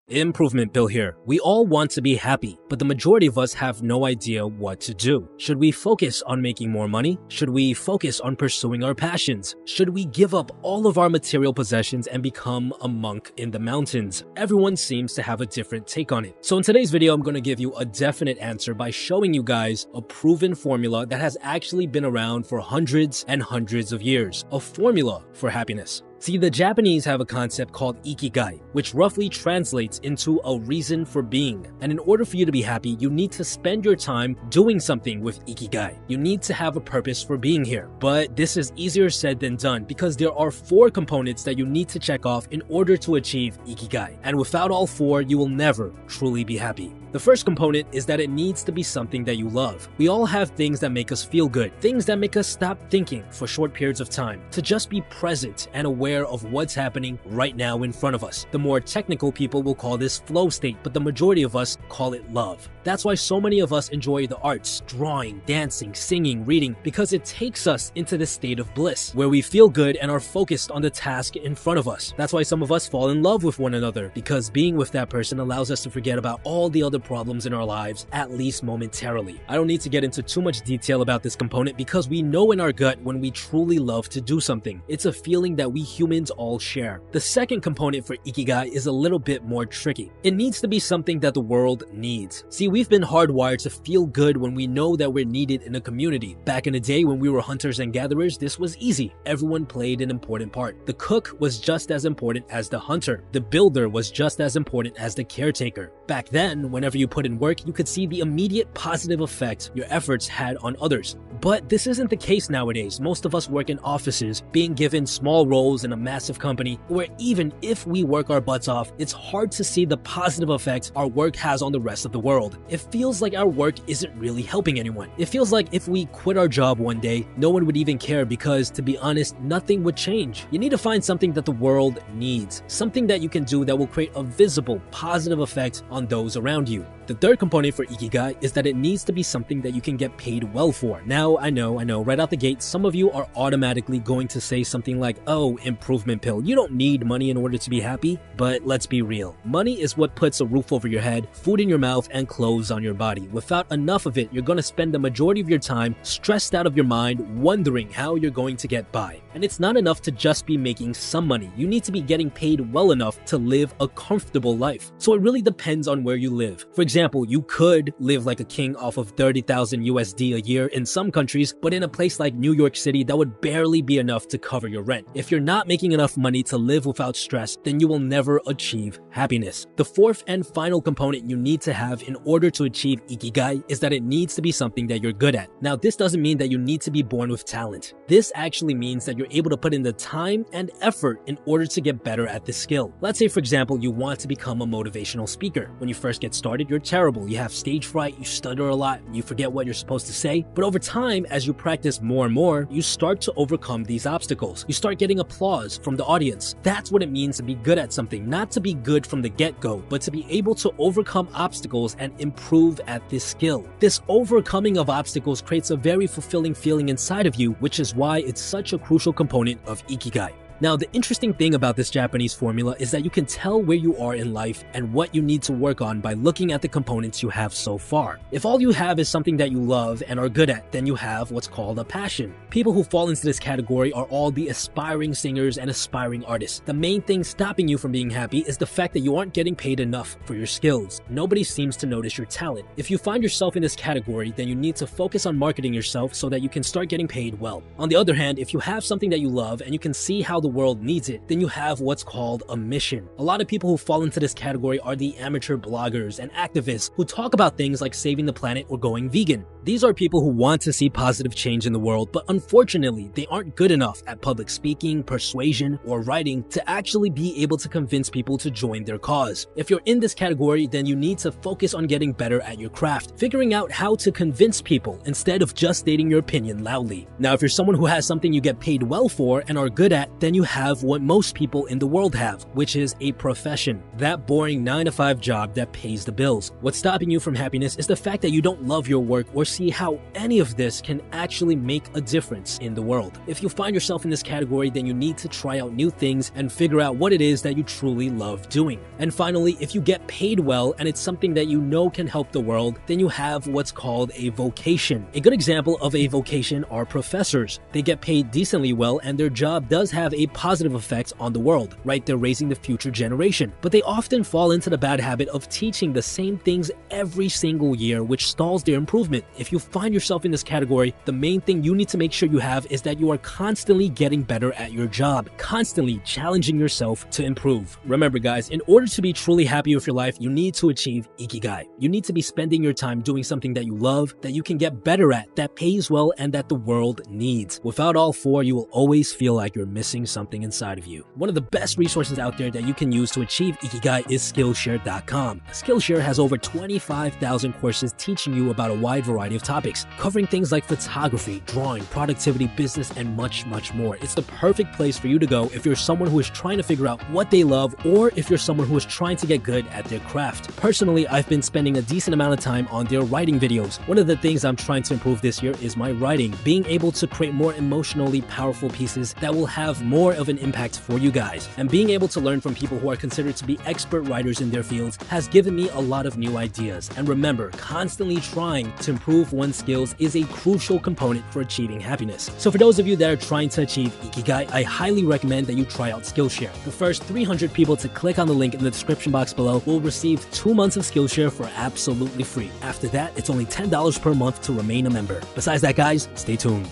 Improvement Bill here. We all want to be happy, but the majority of us have no idea what to do. Should we focus on making more money? Should we focus on pursuing our passions? Should we give up all of our material possessions and become a monk in the mountains? Everyone seems to have a different take on it. So in today's video, I'm going to give you a definite answer by showing you guys a proven formula that has actually been around for hundreds and hundreds of years. A formula for happiness. See, the Japanese have a concept called Ikigai, which roughly translates into a reason for being. And in order for you to be happy, you need to spend your time doing something with Ikigai. You need to have a purpose for being here. But this is easier said than done because there are 4 components that you need to check off in order to achieve Ikigai. And without all 4, you will never truly be happy. The first component is that it needs to be something that you love. We all have things that make us feel good, things that make us stop thinking for short periods of time, to just be present and aware of what's happening right now in front of us. The more technical people will call this flow state, but the majority of us call it love. That's why so many of us enjoy the arts, drawing, dancing, singing, reading, because it takes us into this state of bliss, where we feel good and are focused on the task in front of us. That's why some of us fall in love with one another, because being with that person allows us to forget about all the other problems in our lives, at least momentarily. I don't need to get into too much detail about this component because we know in our gut when we truly love to do something. It's a feeling that we humans all share. The second component for Ikigai is a little bit more tricky. It needs to be something that the world needs. See, we've been hardwired to feel good when we know that we're needed in a community. Back in the day when we were hunters and gatherers, this was easy. Everyone played an important part. The cook was just as important as the hunter. The builder was just as important as the caretaker. Back then, whenever you put in work, you could see the immediate positive effect your efforts had on others. But this isn't the case nowadays. Most of us work in offices, being given small roles in a massive company, where even if we work our butts off, it's hard to see the positive effect our work has on the rest of the world. It feels like our work isn't really helping anyone. It feels like if we quit our job one day, no one would even care because, to be honest, nothing would change. You need to find something that the world needs, something that you can do that will create a visible, positive effect on those around you. The third component for Ikigai is that it needs to be something that you can get paid well for. Now, I know, right out the gate, some of you are automatically going to say something like, oh, improvement pill, you don't need money in order to be happy. But let's be real. Money is what puts a roof over your head, food in your mouth, and clothes on your body. Without enough of it, you're going to spend the majority of your time stressed out of your mind, wondering how you're going to get by. And it's not enough to just be making some money. You need to be getting paid well enough to live a comfortable life. So it really depends on where you live. For example, you could live like a king off of 30,000 USD a year in some countries, but in a place like New York City, that would barely be enough to cover your rent. If you're not making enough money to live without stress, then you will never achieve happiness. The fourth and final component you need to have in order to achieve Ikigai is that it needs to be something that you're good at. Now, this doesn't mean that you need to be born with talent. This actually means that you're able to put in the time and effort in order to get better at this skill. Let's say, for example, you want to become a motivational speaker. When you first get started, you're terrible. You have stage fright, you stutter a lot, you forget what you're supposed to say. But over time, as you practice more and more, you start to overcome these obstacles. You start getting applause from the audience. That's what it means to be good at something. Not to be good from the get-go, but to be able to overcome obstacles and improve at this skill. This overcoming of obstacles creates a very fulfilling feeling inside of you, which is why it's such a crucial component of Ikigai. Now, the interesting thing about this Japanese formula is that you can tell where you are in life and what you need to work on by looking at the components you have so far. If all you have is something that you love and are good at, then you have what's called a passion. People who fall into this category are all the aspiring singers and aspiring artists. The main thing stopping you from being happy is the fact that you aren't getting paid enough for your skills. Nobody seems to notice your talent. If you find yourself in this category, then you need to focus on marketing yourself so that you can start getting paid well. On the other hand, if you have something that you love and you can see how the world needs it, then you have what's called a mission. A lot of people who fall into this category are the amateur bloggers and activists who talk about things like saving the planet or going vegan. These are people who want to see positive change in the world, but unfortunately, they aren't good enough at public speaking, persuasion, or writing to actually be able to convince people to join their cause. If you're in this category, then you need to focus on getting better at your craft, figuring out how to convince people instead of just stating your opinion loudly. Now, if you're someone who has something you get paid well for and are good at, then you have what most people in the world have, which is a profession. That boring 9-to-5 job that pays the bills. What's stopping you from happiness is the fact that you don't love your work or see how any of this can actually make a difference in the world. If you find yourself in this category, then you need to try out new things and figure out what it is that you truly love doing. And finally, if you get paid well and it's something that you know can help the world, then you have what's called a vocation. A good example of a vocation are professors. They get paid decently well and their job does have a positive effect on the world, right? They're raising the future generation. But they often fall into the bad habit of teaching the same things every single year, which stalls their improvement. If you find yourself in this category, the main thing you need to make sure you have is that you are constantly getting better at your job, constantly challenging yourself to improve. Remember guys, in order to be truly happy with your life, you need to achieve Ikigai. You need to be spending your time doing something that you love, that you can get better at, that pays well, and that the world needs. Without all four, you will always feel like you're missing something inside of you. One of the best resources out there that you can use to achieve Ikigai is Skillshare.com. Skillshare has over 25,000 courses teaching you about a wide variety of topics, covering things like photography, drawing, productivity, business, and much, much more. It's the perfect place for you to go if you're someone who is trying to figure out what they love, or if you're someone who is trying to get good at their craft. Personally, I've been spending a decent amount of time on their writing videos. One of the things I'm trying to improve this year is my writing, being able to create more emotionally powerful pieces that will have more of an impact for you guys. And being able to learn from people who are considered to be expert writers in their fields has given me a lot of new ideas. And remember, constantly trying to improve one's skills is a crucial component for achieving happiness. So for those of you that are trying to achieve Ikigai, I highly recommend that you try out Skillshare. The first 300 people to click on the link in the description box below will receive 2 months of Skillshare for absolutely free. After that, it's only $10 per month to remain a member. Besides that guys, stay tuned.